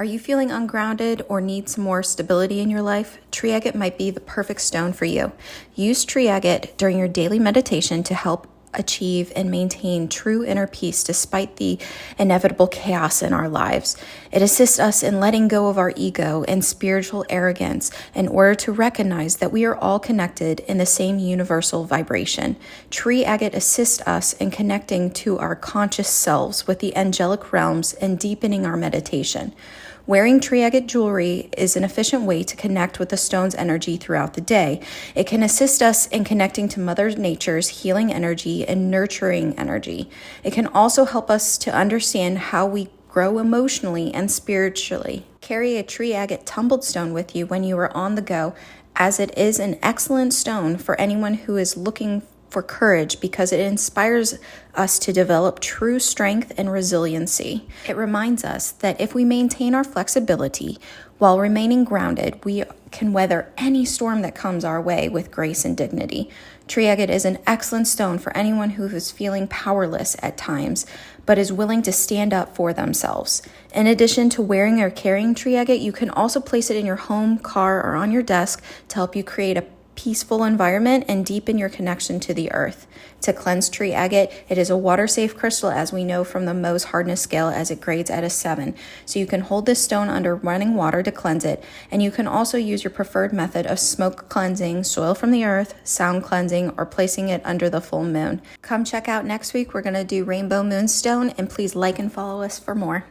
Are you feeling ungrounded or need some more stability in your life? Tree Agate might be the perfect stone for you. Use Tree Agate during your daily meditation to help achieve and maintain true inner peace despite the inevitable chaos in our lives. It assists us in letting go of our ego and spiritual arrogance in order to recognize that we are all connected in the same universal vibration. Tree Agate assists us in connecting to our conscious selves with the Angelic Realms and deepening our meditation. Wearing Tree Agate jewelry is an efficient way to connect with the stone's energy throughout the day. It can assist us in connecting to Mother Nature's healing energy and nurturing energy. It can also help us to understand how we grow emotionally and spiritually. Carry a Tree Agate tumbled stone with you when you are on the go, as it is an excellent stone for anyone who is looking for courage because it inspires us to develop true strength and resiliency. It reminds us that if we maintain our flexibility while remaining grounded, we can weather any storm that comes our way with grace and dignity. Tree Agate is an excellent stone for anyone who is feeling powerless at times, but is willing to stand up for themselves. In addition to wearing or carrying Tree Agate, you can also place it in your home, car, or on your desk to help you create a peaceful environment and deepen your connection to the earth. To cleanse Tree Agate, it is a water-safe crystal, as we know from the Mohs hardness scale, as it grades at a 7. So you can hold this stone under running water to cleanse it, and you can also use your preferred method of smoke cleansing, soil from the earth, sound cleansing, or placing it under the full moon. Come check out next week. We're going to do Rainbow Moonstone, and please like and follow us for more.